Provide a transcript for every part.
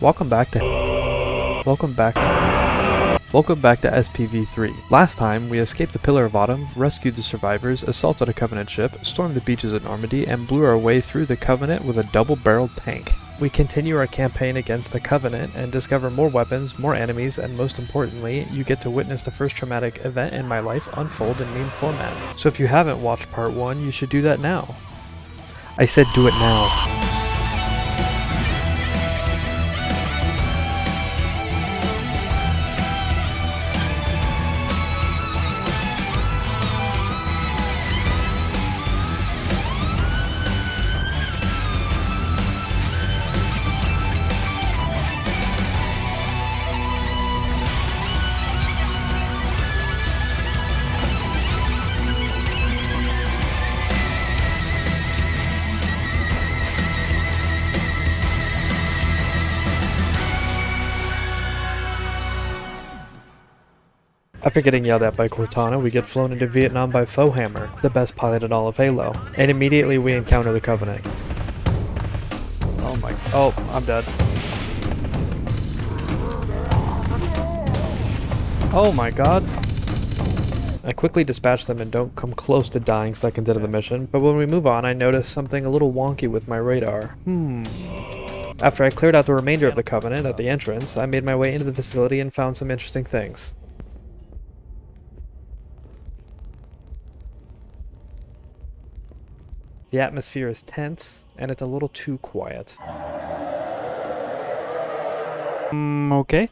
Welcome back to SPV3. Last time, we escaped the Pillar of Autumn, rescued the survivors, assaulted a Covenant ship, stormed the beaches of Normandy, and blew our way through the Covenant with a double-barreled tank. We continue our campaign against the Covenant and discover more weapons, more enemies, and most importantly, you get to witness the first traumatic event in my life unfold in meme format. So if you haven't watched part 1, you should do that now. I said do it now. After getting yelled at by Cortana, we get flown into Vietnam by Foehammer, the best pilot in all of Halo, and immediately we encounter the Covenant. Oh, I'm dead. Oh my god. I quickly dispatch them and don't come close to dying seconds into the mission, but when we move on I notice something a little wonky with my radar. After I cleared out the remainder of the Covenant at the entrance, I made my way into the facility and found some interesting things. The atmosphere is tense, and it's a little too quiet. Okay.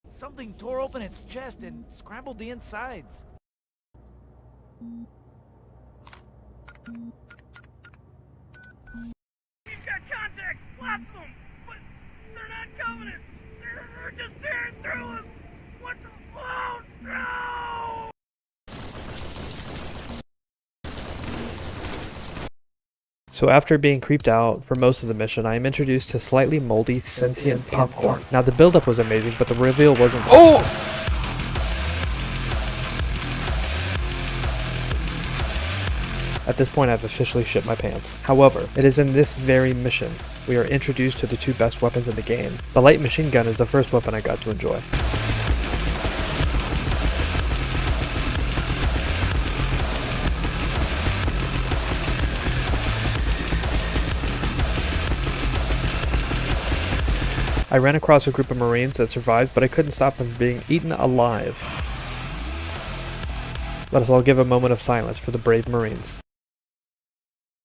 Something tore open its chest and scrambled the insides. We've got contacts, lots of them, but they're not Covenant. They're just tearing through us. What the? Oh no! So after being creeped out for most of the mission, I am introduced to slightly moldy sentient popcorn. Now the build-up was amazing, but the reveal wasn't. Oh! At this point I've officially shit my pants. However, it is in this very mission we are introduced to the two best weapons in the game. The light machine gun is the first weapon I got to enjoy. I ran across a group of Marines that survived, but I couldn't stop them from being eaten alive. Let us all give a moment of silence for the brave Marines.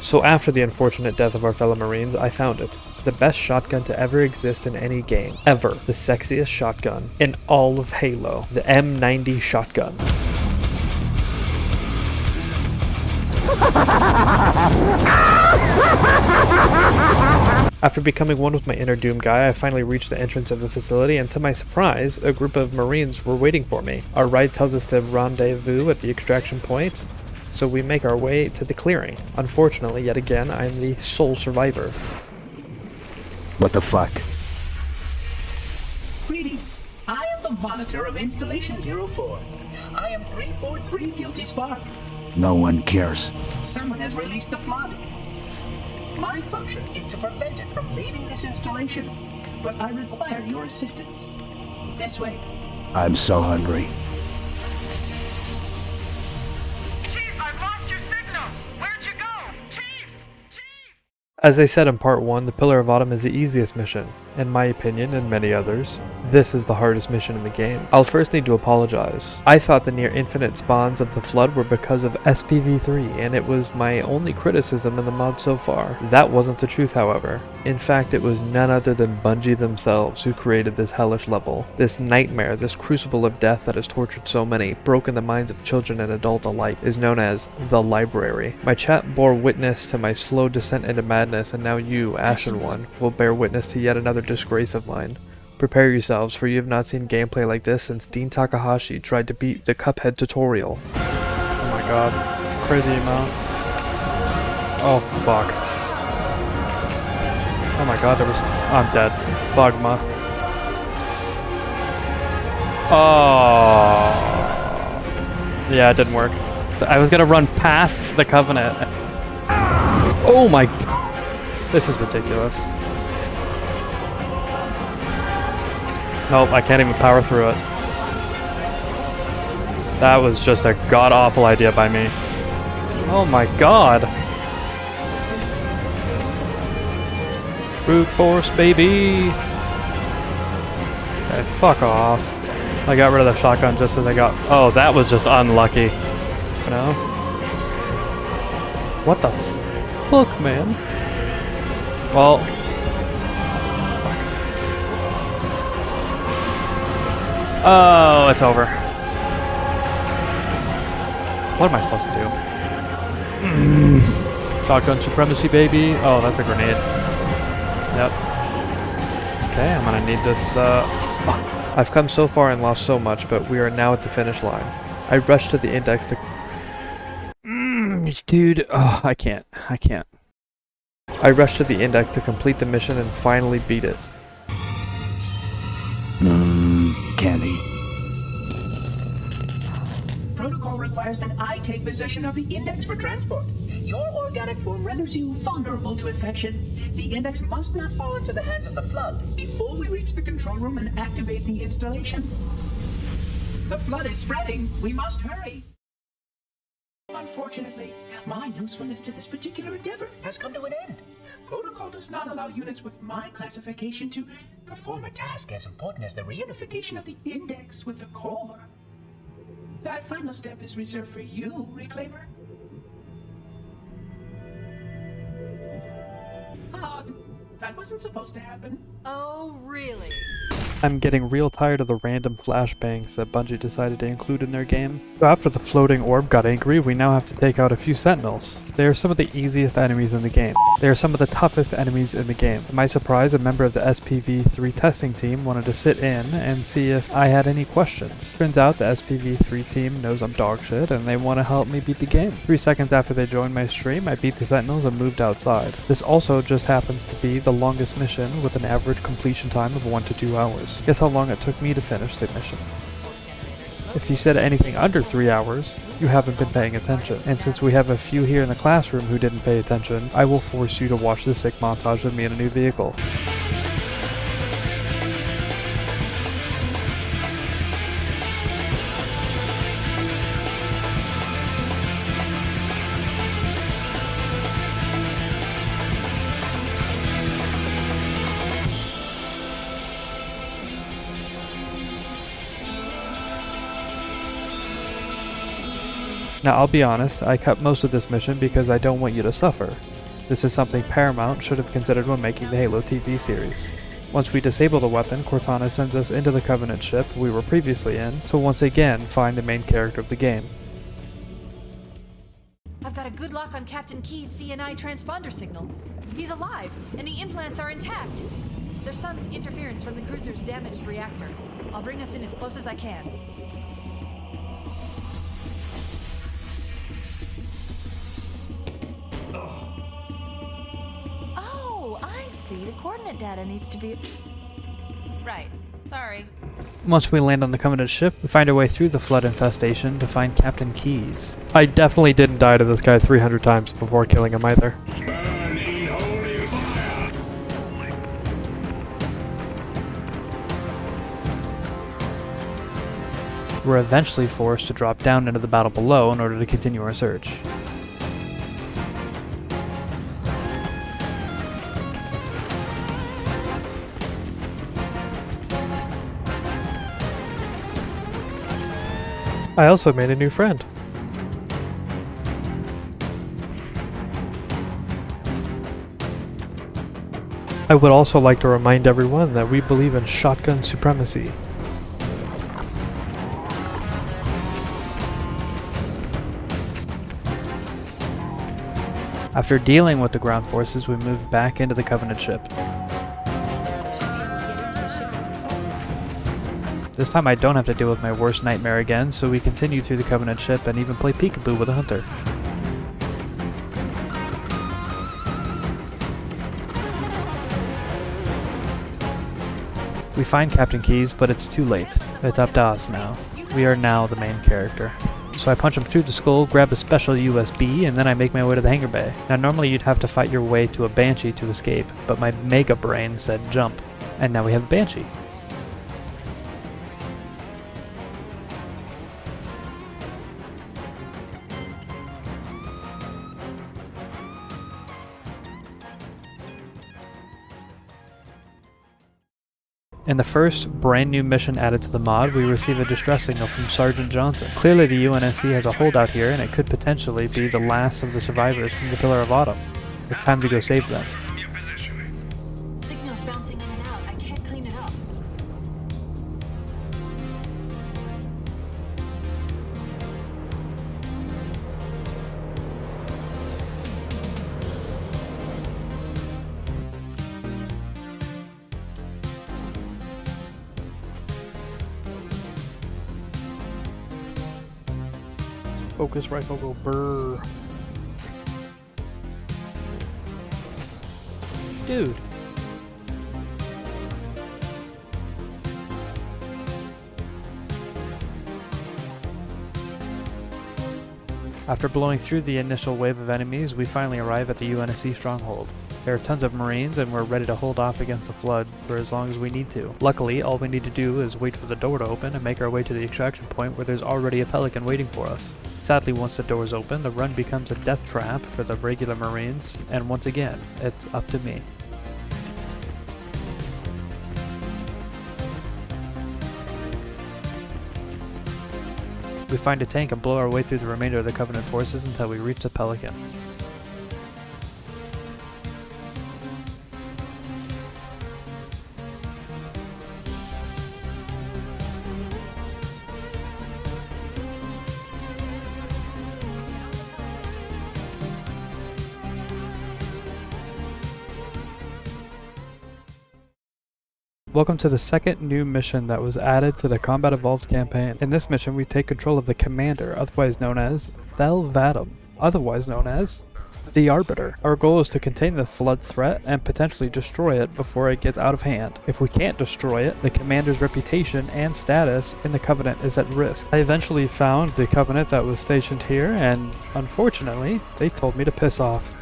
So after the unfortunate death of our fellow Marines, I found it. The best shotgun to ever exist in any game. Ever. The sexiest shotgun in all of Halo. The M90 shotgun. After becoming one with my inner Doom guy, I finally reached the entrance of the facility, and to my surprise, a group of Marines were waiting for me. Our ride tells us to rendezvous at the extraction point, so we make our way to the clearing. Unfortunately, yet again, I am the sole survivor. What the fuck? Greetings. I am the monitor of Installation 04. I am 343 Guilty Spark. No one cares. Someone has released the flood. My function is to prevent it from leaving this installation, but I require your assistance. This way. I'm so hungry. Chief, I've lost your signal. Where'd you go? Chief! As I said in part 1, the Pillar of Autumn is the easiest mission. In my opinion, and many others, this is the hardest mission in the game. I'll first need to apologize. I thought the near infinite spawns of the Flood were because of SPV3, and it was my only criticism in the mod so far. That wasn't the truth, however. In fact, it was none other than Bungie themselves who created this hellish level. This nightmare, this crucible of death that has tortured so many, broken the minds of children and adults alike, is known as the Library. My chat bore witness to my slow descent into madness, and now you, Ashen One, will bear witness to yet another disgrace of mine. Prepare yourselves, for you have not seen gameplay like this since Dean Takahashi tried to beat the Cuphead tutorial. Oh my god. Crazy amount. Oh fuck. Oh my god, I'm dead. Fogma. Oh. Yeah, it didn't work. I was gonna run past the Covenant. Oh my. This is ridiculous. Nope, I can't even power through it. That was just a god-awful idea by me. Oh my god! Brute force, baby! Okay, fuck off. I got rid of the shotgun just as I got... Oh, that was just unlucky. No? What the fuck, man? Well... Oh, it's over. What am I supposed to do? Shotgun supremacy, baby. Oh, that's a grenade. Yep. Okay, I'm gonna need this, I've come so far and lost so much, but we are now at the finish line. I rushed to the index to... Dude, oh, I can't. I rushed to the index to complete the mission and finally beat it. Candy. Protocol requires that I take possession of the index for transport. Your organic form renders you vulnerable to infection. The index must not fall into the hands of the Flood before we reach the control room and activate the installation. The Flood is spreading. We must hurry. Unfortunately, my usefulness to this particular endeavor has come to an end. Protocol does not allow units with my classification to perform a task as important as the reunification of the index with the core. That final step is reserved for you, Reclaimer. Odd. That wasn't supposed to happen. Oh, really? I'm getting real tired of the random flashbangs that Bungie decided to include in their game. So after the floating orb got angry, we now have to take out a few sentinels. They are some of the easiest enemies in the game. They are some of the toughest enemies in the game. To my surprise, a member of the SPV3 testing team wanted to sit in and see if I had any questions. Turns out the SPV3 team knows I'm dog shit and they want to help me beat the game. 3 seconds after they joined my stream, I beat the sentinels and moved outside. This also just happens to be the longest mission with an average completion time of 1 to 2 hours. Guess how long it took me to finish the mission. If you said anything under 3 hours, you haven't been paying attention. And since we have a few here in the classroom who didn't pay attention, I will force you to watch this sick montage of me in a new vehicle. Now I'll be honest, I cut most of this mission because I don't want you to suffer. This is something Paramount should have considered when making the Halo TV series. Once we disable the weapon, Cortana sends us into the Covenant ship we were previously in to once again find the main character of the game. I've got a good lock on Captain Key's CNI transponder signal. He's alive, and the implants are intact. There's some interference from the cruiser's damaged reactor. I'll bring us in as close as I can. See, the coordinate data needs to be... Right. Sorry. Once we land on the Covenant ship, we find our way through the flood infestation to find Captain Keyes. I definitely didn't die to this guy 300 times before killing him either. We're eventually forced to drop down into the battle below in order to continue our search. I also made a new friend. I would also like to remind everyone that we believe in shotgun supremacy. After dealing with the ground forces, we moved back into the Covenant ship. This time I don't have to deal with my worst nightmare again, so we continue through the Covenant ship and even play peekaboo with a hunter. We find Captain Keyes, but it's too late. It's up to us now. We are now the main character. So I punch him through the skull, grab a special USB, and then I make my way to the hangar bay. Now normally you'd have to fight your way to a Banshee to escape, but my mega brain said jump. And now we have a Banshee. In the first brand new mission added to the mod, we receive a distress signal from Sergeant Johnson. Clearly the UNSC has a holdout here, and it could potentially be the last of the survivors from the Pillar of Autumn. It's time to go save them. Signal's bouncing in and out. I can't clean it up. Focus rifle go brrr. Dude. After blowing through the initial wave of enemies, we finally arrive at the UNSC stronghold. There are tons of Marines, and we're ready to hold off against the flood for as long as we need to. Luckily, all we need to do is wait for the door to open and make our way to the extraction point where there's already a Pelican waiting for us. Sadly, once the doors open, the run becomes a death trap for the regular Marines, and once again, it's up to me. We find a tank and blow our way through the remainder of the Covenant forces until we reach the Pelican. Welcome to the second new mission that was added to the Combat Evolved campaign. In this mission, we take control of the Commander, otherwise known as Thelvatum, otherwise known as the Arbiter. Our goal is to contain the flood threat and potentially destroy it before it gets out of hand. If we can't destroy it, the Commander's reputation and status in the Covenant is at risk. I eventually found the Covenant that was stationed here, and unfortunately, they told me to piss off.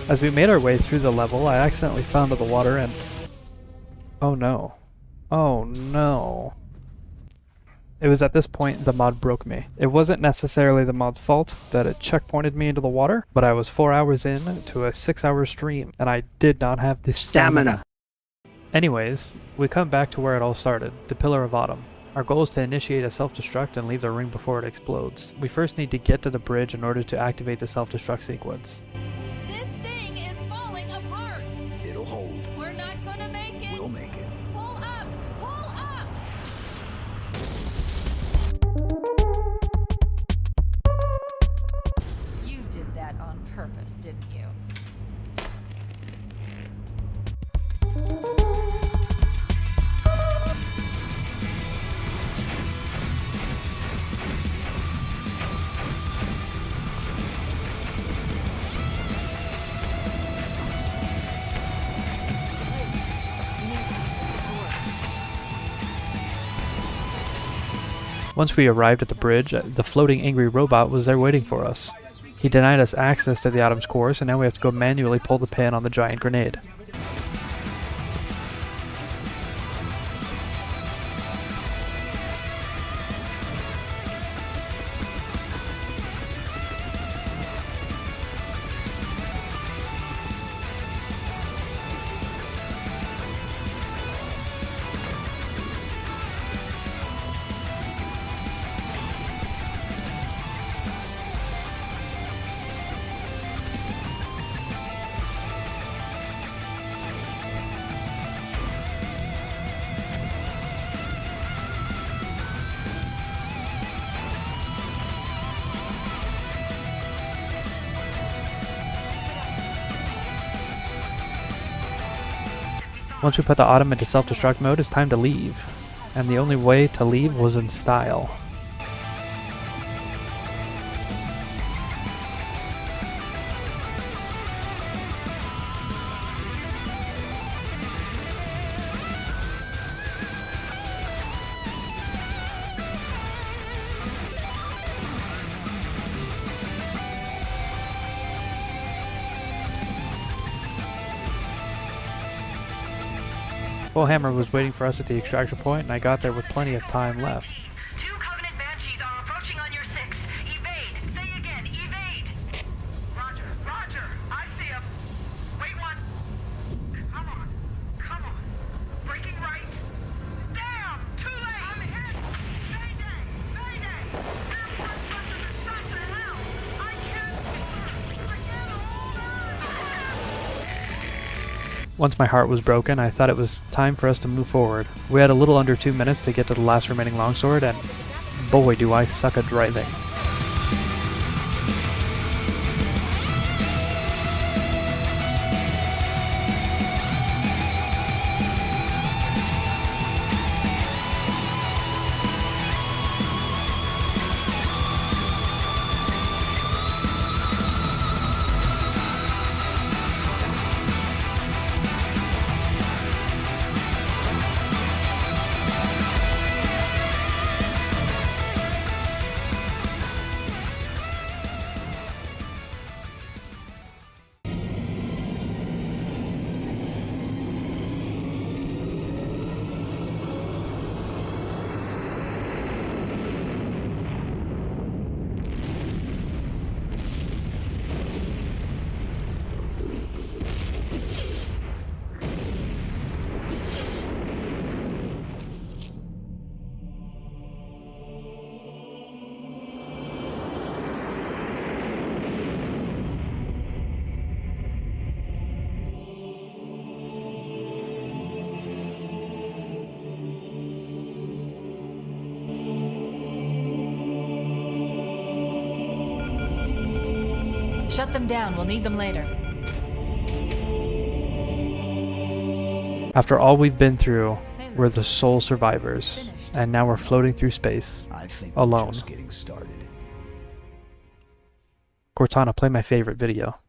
As we made our way through the level, I accidentally fell into the water and... oh no. Oh no. It was at this point the mod broke me. It wasn't necessarily the mod's fault that it checkpointed me into the water, but I was 4 hours in to a 6-hour stream, and I did not have the stamina. Anyways, we come back to where it all started, the Pillar of Autumn. Our goal is to initiate a self-destruct and leave the ring before it explodes. We first need to get to the bridge in order to activate the self-destruct sequence. This thing is falling apart. It'll hold. We're not gonna make it. We'll make it. Pull up! Pull up! You did that on purpose, didn't you? Once we arrived at the bridge, the floating angry robot was there waiting for us. He denied us access to the Atom's core, so now we have to go manually pull the pin on the giant grenade. Once we put the Atom into self-destruct mode, it's time to leave. And the only way to leave was in style. Full Hammer was waiting for us at the extraction point, and I got there with plenty of time left. 2 Covenant Banshees are approaching on your 6. Evade. Say again, evade. Roger, roger. I see him. Wait one. Come on. Come on. Breaking right. Damn! Too late! I'm hit! Mayday! Mayday! Their front buses are shot to hell! I can't hold on! Once my heart was broken, I thought it was time for us to move forward. We had a little under 2 minutes to get to the last remaining longsword, and boy do I suck at driving. Shut them down. We'll need them later. After all we've been through, we're the sole survivors, and now we're floating through space, I think alone. we're just getting started. Cortana, play my favorite video.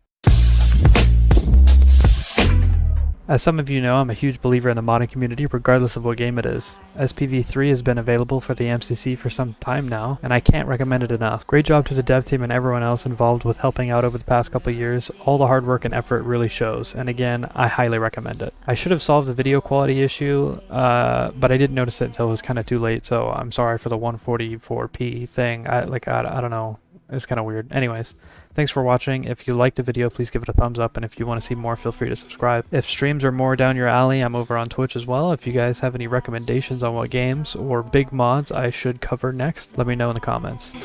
As some of you know, I'm a huge believer in the modding community regardless of what game it is. SPV3 has been available for the MCC for some time now, and I can't recommend it enough. Great job to the dev team and everyone else involved with helping out over the past couple of years. All the hard work and effort really shows, and again, I highly recommend it. I should have solved the video quality issue, but I didn't notice it until it was kind of too late, so I'm sorry for the 144p thing. I don't know. It's kind of weird. Anyways, thanks for watching. If you liked the video, please give it a thumbs up, and if you want to see more, feel free to subscribe. If streams are more down your alley, I'm over on Twitch as well. If you guys have any recommendations on what games or big mods I should cover next, let me know in the comments.